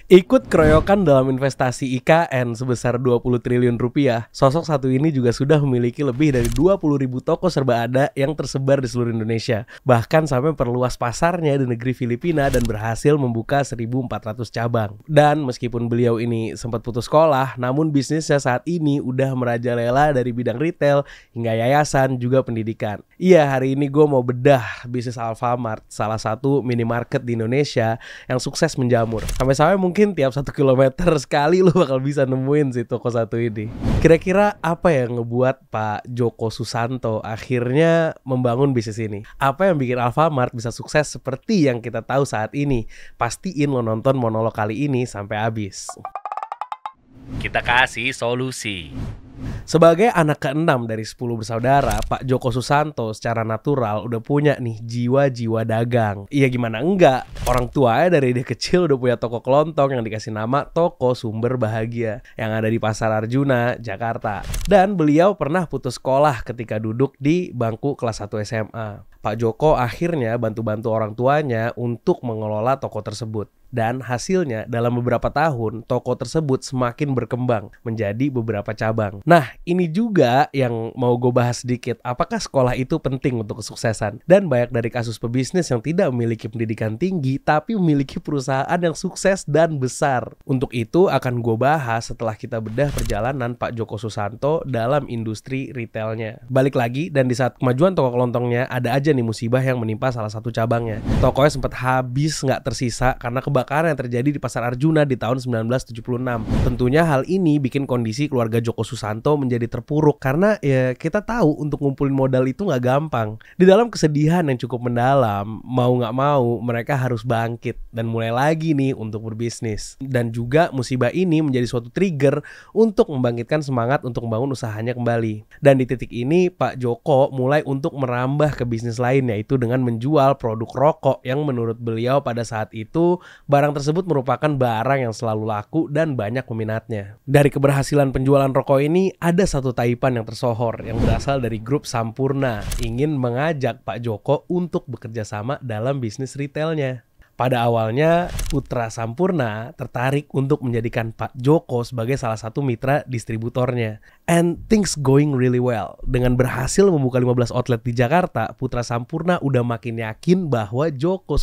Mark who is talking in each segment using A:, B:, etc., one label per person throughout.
A: Ikut keroyokan dalam investasi IKN sebesar 20 triliun rupiah, sosok satu ini juga sudah memiliki lebih dari 20.000 toko serba ada yang tersebar di seluruh Indonesia. Bahkan sampai memperluas pasarnya di negeri Filipina dan berhasil membuka 1.400 cabang. Dan meskipun beliau ini sempat putus sekolah, namun bisnisnya saat ini udah merajalela dari bidang retail hingga yayasan juga pendidikan. Iya, hari ini gue mau bedah bisnis Alfamart, salah satu minimarket di Indonesia yang sukses menjamur. Sampai-sampai mungkin tiap 1 kilometer sekali lu bakal bisa nemuin si toko satu ini. Kira-kira apa yang ngebuat Pak Joko Susanto akhirnya membangun bisnis ini? Apa yang bikin Alfamart bisa sukses seperti yang kita tahu saat ini? Pastiin lo nonton monolog kali ini sampai habis.
B: Kita kasih solusi.
A: Sebagai anak ke-6 dari 10 bersaudara, Pak Joko Susanto secara natural udah punya nih jiwa-jiwa dagang. Iya, gimana enggak? Orang tuanya dari dia kecil udah punya toko kelontong yang dikasih nama Toko Sumber Bahagia yang ada di Pasar Arjuna, Jakarta. Dan beliau pernah putus sekolah ketika duduk di bangku kelas 1 SMA. Pak Joko akhirnya bantu-bantu orang tuanya untuk mengelola toko tersebut. Dan hasilnya dalam beberapa tahun toko tersebut semakin berkembang menjadi beberapa cabang. Nah, ini juga yang mau gue bahas sedikit. Apakah sekolah itu penting untuk kesuksesan? Dan banyak dari kasus pebisnis yang tidak memiliki pendidikan tinggi tapi memiliki perusahaan yang sukses dan besar. Untuk itu akan gue bahas setelah kita bedah perjalanan Pak Joko Susanto dalam industri retailnya. Balik lagi, dan di saat kemajuan toko kelontongnya ada aja nih musibah yang menimpa salah satu cabangnya. Tokonya sempat habis nggak tersisa karena kebakaran yang terjadi di Pasar Arjuna di tahun 1976. Tentunya hal ini bikin kondisi keluarga Joko Susanto menjadi terpuruk karena ya kita tahu untuk ngumpulin modal itu nggak gampang. Di dalam kesedihan yang cukup mendalam, mau nggak mau mereka harus bangkit dan mulai lagi nih untuk berbisnis. Dan juga musibah ini menjadi suatu trigger untuk membangkitkan semangat untuk membangun usahanya kembali. Dan di titik ini Pak Joko mulai untuk merambah ke bisnis lain, yaitu dengan menjual produk rokok yang menurut beliau pada saat itu barang tersebut merupakan barang yang selalu laku dan banyak peminatnya. Dari keberhasilan penjualan rokok ini ada satu taipan yang tersohor yang berasal dari grup Sampurna ingin mengajak Pak Joko untuk bekerja sama dalam bisnis retailnya. Pada awalnya, Putra Sampurna tertarik untuk menjadikan Pak Joko sebagai salah satu mitra distributornya. And things going really well. Dengan berhasil membuka 15 outlet di Jakarta, Putra Sampurna udah makin yakin bahwa Pak Joko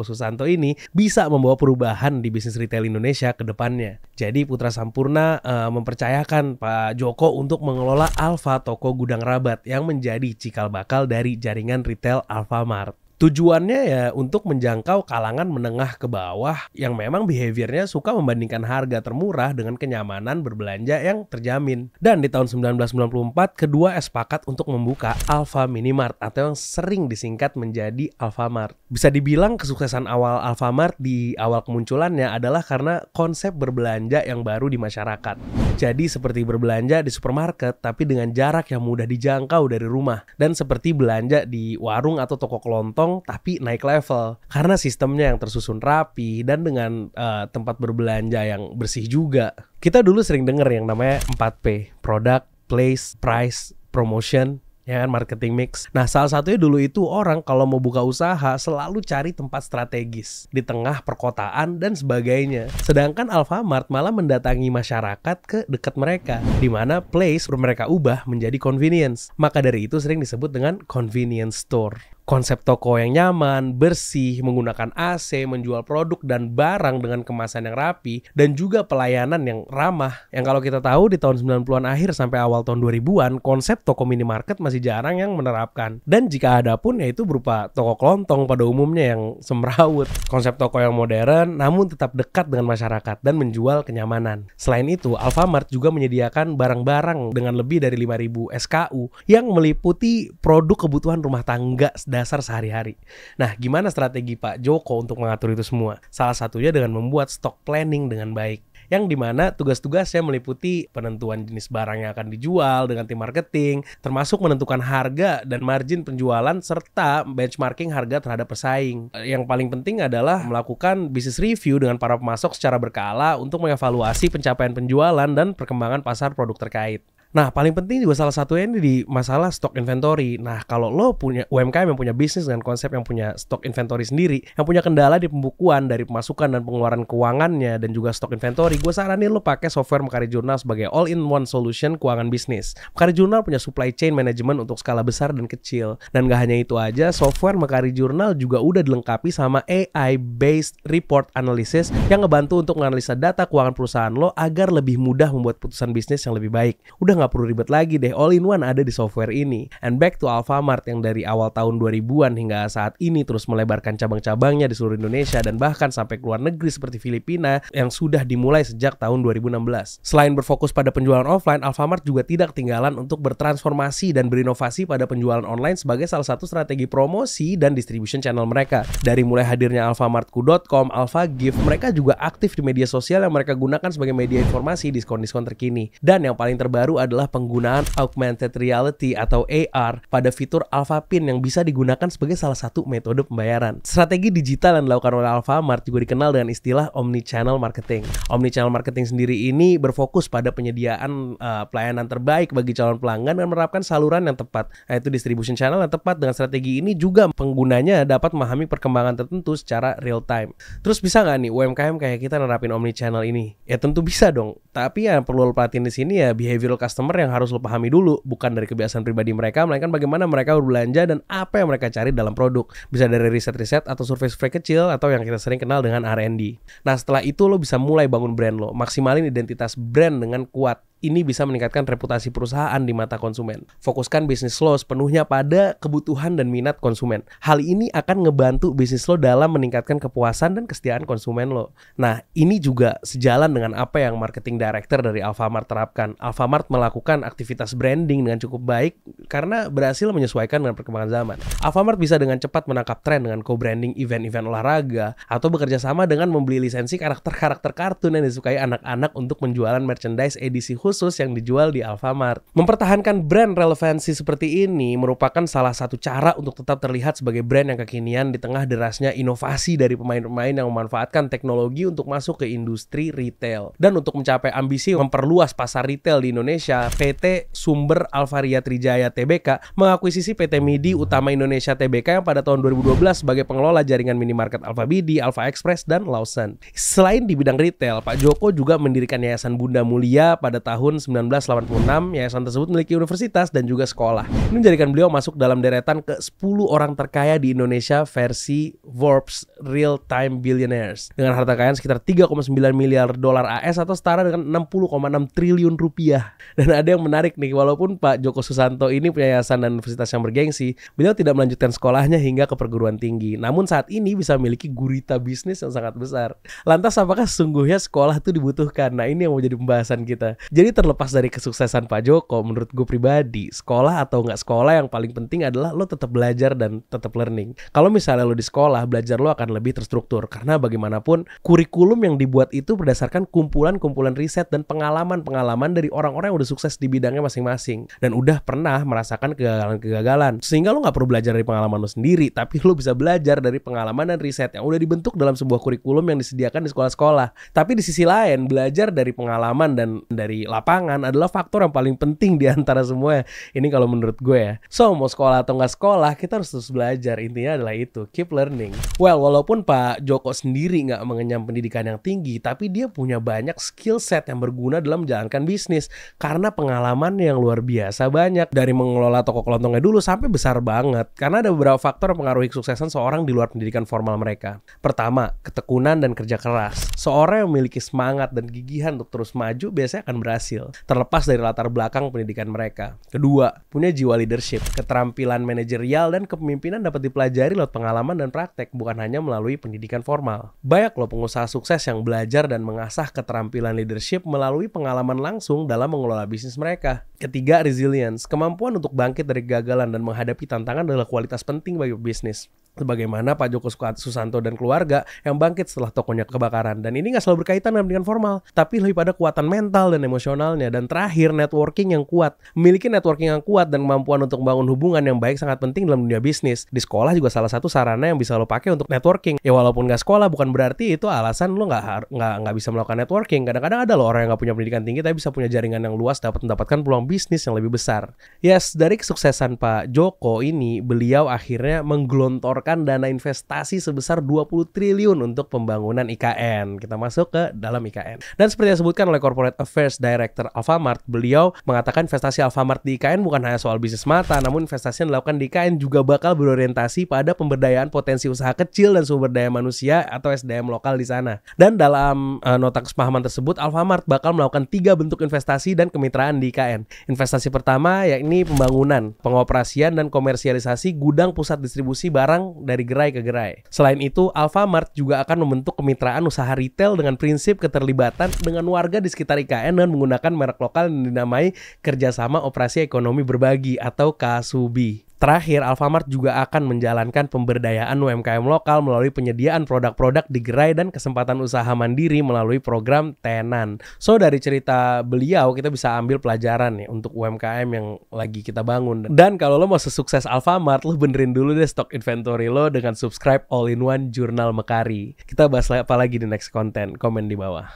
A: Susanto ini bisa membawa perubahan di bisnis retail Indonesia ke depannya. Jadi Putra Sampurna mempercayakan Pak Joko untuk mengelola Alfa Toko Gudang Rabat yang menjadi cikal bakal dari jaringan retail Alfamart. Tujuannya ya untuk menjangkau kalangan menengah ke bawah yang memang behaviornya suka membandingkan harga termurah dengan kenyamanan berbelanja yang terjamin. Dan di tahun 1994, kedua sepakat untuk membuka Alfa Minimart atau yang sering disingkat menjadi Alfamart. Bisa dibilang kesuksesan awal Alfamart di awal kemunculannya adalah karena konsep berbelanja yang baru di masyarakat. Jadi seperti berbelanja di supermarket tapi dengan jarak yang mudah dijangkau dari rumah. Dan seperti belanja di warung atau toko kelontong tapi naik level karena sistemnya yang tersusun rapi dan dengan tempat berbelanja yang bersih juga. Kita dulu sering dengar yang namanya 4P, product, place, price, promotion, ya kan, marketing mix. Nah, salah satunya dulu itu orang kalau mau buka usaha selalu cari tempat strategis di tengah perkotaan dan sebagainya. Sedangkan Alfamart malah mendatangi masyarakat ke dekat mereka, di mana place mereka ubah menjadi convenience. Maka dari itu sering disebut dengan convenience store. Konsep toko yang nyaman, bersih, menggunakan AC, menjual produk dan barang dengan kemasan yang rapi, dan juga pelayanan yang ramah. Yang kalau kita tahu di tahun 90-an akhir sampai awal tahun 2000-an, konsep toko minimarket masih jarang yang menerapkan. Dan jika ada pun yaitu berupa toko kelontong pada umumnya yang semrawut. Konsep toko yang modern namun tetap dekat dengan masyarakat dan menjual kenyamanan. Selain itu, Alfamart juga menyediakan barang-barang dengan lebih dari 5.000 SKU yang meliputi produk kebutuhan rumah tangga dasar sehari-hari. Nah, gimana strategi Pak Joko untuk mengatur itu semua? Salah satunya dengan membuat stock planning dengan baik, yang dimana tugas-tugasnya meliputi penentuan jenis barang yang akan dijual dengan tim marketing, termasuk menentukan harga dan margin penjualan serta benchmarking harga terhadap pesaing. Yang paling penting adalah melakukan business review dengan para pemasok secara berkala untuk mengevaluasi pencapaian penjualan dan perkembangan pasar produk terkait. Nah, paling penting juga salah satunya ini di masalah stock inventory. Nah, kalau lo punya UMKM yang punya bisnis dengan konsep yang punya stock inventory sendiri, yang punya kendala di pembukuan dari pemasukan dan pengeluaran keuangannya dan juga stock inventory, gue saranin lo pakai software Mekari Journal sebagai all-in-one solution keuangan bisnis. Mekari Journal punya supply chain management untuk skala besar dan kecil. Dan gak hanya itu aja, software Mekari Journal juga udah dilengkapi sama AI-based report analysis yang ngebantu untuk menganalisa data keuangan perusahaan lo agar lebih mudah membuat putusan bisnis yang lebih baik. Udah nggak perlu ribet lagi deh, all-in-one ada di software ini. And back to Alfamart yang dari awal tahun 2000-an hingga saat ini terus melebarkan cabang-cabangnya di seluruh Indonesia dan bahkan sampai ke luar negeri seperti Filipina yang sudah dimulai sejak tahun 2016. Selain berfokus pada penjualan offline, Alfamart juga tidak ketinggalan untuk bertransformasi dan berinovasi pada penjualan online sebagai salah satu strategi promosi dan distribution channel mereka. Dari mulai hadirnya alfamartku.com, AlfaGift, mereka juga aktif di media sosial yang mereka gunakan sebagai media informasi diskon-diskon terkini. Dan yang paling terbaru adalah penggunaan augmented reality atau AR pada fitur AlfaPin yang bisa digunakan sebagai salah satu metode pembayaran. Strategi digital yang dilakukan oleh Alfamart juga dikenal dengan istilah omnichannel marketing. Omnichannel marketing sendiri ini berfokus pada penyediaan pelayanan terbaik bagi calon pelanggan dan menerapkan saluran yang tepat, yaitu distribution channel yang tepat. Dengan strategi ini juga penggunanya dapat memahami perkembangan tertentu secara real time. Terus bisa nggak nih UMKM kayak kita nerapin omnichannel ini? Ya tentu bisa dong. Tapi yang perlu lo perhatiin di sini ya behavioral customer yang harus lo pahami dulu, bukan dari kebiasaan pribadi mereka, melainkan bagaimana mereka berbelanja dan apa yang mereka cari dalam produk. Bisa dari riset-riset atau survei-survei kecil atau yang kita sering kenal dengan R&D. Nah, setelah itu lo bisa mulai bangun brand lo, maksimalin identitas brand dengan kuat. Ini bisa meningkatkan reputasi perusahaan di mata konsumen. Fokuskan bisnis lo sepenuhnya pada kebutuhan dan minat konsumen. Hal ini akan ngebantu bisnis lo dalam meningkatkan kepuasan dan kesetiaan konsumen lo. Nah, ini juga sejalan dengan apa yang marketing director dari Alfamart terapkan. Alfamart melakukan aktivitas branding dengan cukup baik karena berhasil menyesuaikan dengan perkembangan zaman. Alfamart bisa dengan cepat menangkap tren dengan co-branding event-event olahraga atau bekerja sama dengan membeli lisensi karakter-karakter kartun yang disukai anak-anak untuk penjualan merchandise edisi khusus yang dijual di Alfamart. Mempertahankan brand relevansi seperti ini merupakan salah satu cara untuk tetap terlihat sebagai brand yang kekinian di tengah derasnya inovasi dari pemain-pemain yang memanfaatkan teknologi untuk masuk ke industri retail. Dan untuk mencapai ambisi memperluas pasar retail di Indonesia, PT Sumber Alvaria Trijaya Tbk mengakuisisi PT MIDI Utama Indonesia Tbk yang pada tahun 2012 sebagai pengelola jaringan minimarket Alfabidi, Alfa Express, dan Lawson. Selain di bidang retail, Pak Joko juga mendirikan Yayasan Bunda Mulia pada tahun 1986. Yayasan tersebut memiliki universitas dan juga sekolah. Ini menjadikan beliau masuk dalam deretan ke 10 orang terkaya di Indonesia versi Forbes Real Time Billionaires dengan harta kekayaan sekitar 3,9 miliar dolar AS atau setara dengan 60,6 triliun rupiah. Dan ada yang menarik nih, walaupun Pak Joko Susanto ini punya yayasan dan universitas yang bergengsi, beliau tidak melanjutkan sekolahnya hingga ke perguruan tinggi. Namun saat ini bisa memiliki gurita bisnis yang sangat besar. Lantas apakah sesungguhnya sekolah itu dibutuhkan? Nah, ini yang menjadi pembahasan kita. Jadi terlepas dari kesuksesan Pak Joko, menurut gue pribadi, sekolah atau nggak sekolah yang paling penting adalah lo tetap belajar dan tetap learning. Kalau misalnya lo di sekolah, belajar lo akan lebih terstruktur. Karena bagaimanapun, kurikulum yang dibuat itu berdasarkan kumpulan-kumpulan riset dan pengalaman-pengalaman dari orang-orang yang udah sukses di bidangnya masing-masing. Dan udah pernah merasakan kegagalan-kegagalan. Sehingga lo nggak perlu belajar dari pengalaman lo sendiri, tapi lo bisa belajar dari pengalaman dan riset yang udah dibentuk dalam sebuah kurikulum yang disediakan di sekolah-sekolah. Tapi di sisi lain, belajar dari pengalaman dan dari lapangan adalah faktor yang paling penting di antara semua. Ini kalau menurut gue ya. So, mau sekolah atau nggak sekolah, kita harus terus belajar. Intinya adalah itu, keep learning. Well, walaupun Pak Joko sendiri nggak mengenyam pendidikan yang tinggi, tapi dia punya banyak skill set yang berguna dalam menjalankan bisnis. Karena pengalaman yang luar biasa banyak. Dari mengelola toko kelontongnya dulu sampai besar banget. Karena ada beberapa faktor yang mengaruhi kesuksesan seorang di luar pendidikan formal mereka. Pertama, ketekunan dan kerja keras. Seorang yang memiliki semangat dan gigihan untuk terus maju biasanya akan berhasil, terlepas dari latar belakang pendidikan mereka. Kedua, punya jiwa leadership. Keterampilan manajerial dan kepemimpinan dapat dipelajari lewat pengalaman dan praktek, bukan hanya melalui pendidikan formal. Banyak loh pengusaha sukses yang belajar dan mengasah keterampilan leadership melalui pengalaman langsung dalam mengelola bisnis mereka. Ketiga, resilience. Kemampuan untuk bangkit dari kegagalan dan menghadapi tantangan adalah kualitas penting bagi bisnis. Sebagaimana Pak Joko Susanto dan keluarga yang bangkit setelah tokonya kebakaran. Dan ini gak selalu berkaitan dengan pendidikan formal, tapi lebih pada kekuatan mental dan emosionalnya. Dan terakhir, networking yang kuat. Memiliki networking yang kuat dan kemampuan untuk membangun hubungan yang baik sangat penting dalam dunia bisnis. Di sekolah juga salah satu sarana yang bisa lo pakai untuk networking. Ya walaupun gak sekolah, bukan berarti itu alasan lo gak bisa melakukan networking. Kadang-kadang ada lo orang yang gak punya pendidikan tinggi tapi bisa punya jaringan yang luas, dapat mendapatkan peluang bisnis yang lebih besar. Yes, dari kesuksesan Pak Joko ini, beliau akhirnya menggelontorkan dana investasi sebesar 20 triliun untuk pembangunan IKN. Kita masuk ke dalam IKN. Dan seperti yang disebutkan oleh Corporate Affairs Director Alfamart, beliau mengatakan investasi Alfamart di IKN bukan hanya soal bisnis mata, namun investasi yang dilakukan di IKN juga bakal berorientasi pada pemberdayaan potensi usaha kecil dan sumber daya manusia atau SDM lokal di sana. Dan dalam nota kesepahaman tersebut, Alfamart bakal melakukan 3 bentuk investasi dan kemitraan di IKN. Investasi pertama yakni pembangunan, pengoperasian dan komersialisasi gudang pusat distribusi barang dari gerai ke gerai. Selain itu, Alfamart juga akan membentuk kemitraan usaha retail dengan prinsip keterlibatan dengan warga di sekitar IKN dengan menggunakan merek lokal yang dinamai Kerjasama Operasi Ekonomi Berbagi atau KASUBI. Terakhir, Alfamart juga akan menjalankan pemberdayaan UMKM lokal melalui penyediaan produk-produk di gerai dan kesempatan usaha mandiri melalui program Tenan. So, dari cerita beliau kita bisa ambil pelajaran nih untuk UMKM yang lagi kita bangun. Dan kalau lo mau sesukses Alfamart, lo benerin dulu deh stok inventory lo dengan subscribe all-in-one Jurnal Mekari. Kita bahas apa lagi di next konten, komen di bawah.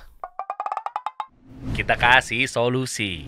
B: Kita kasih solusi.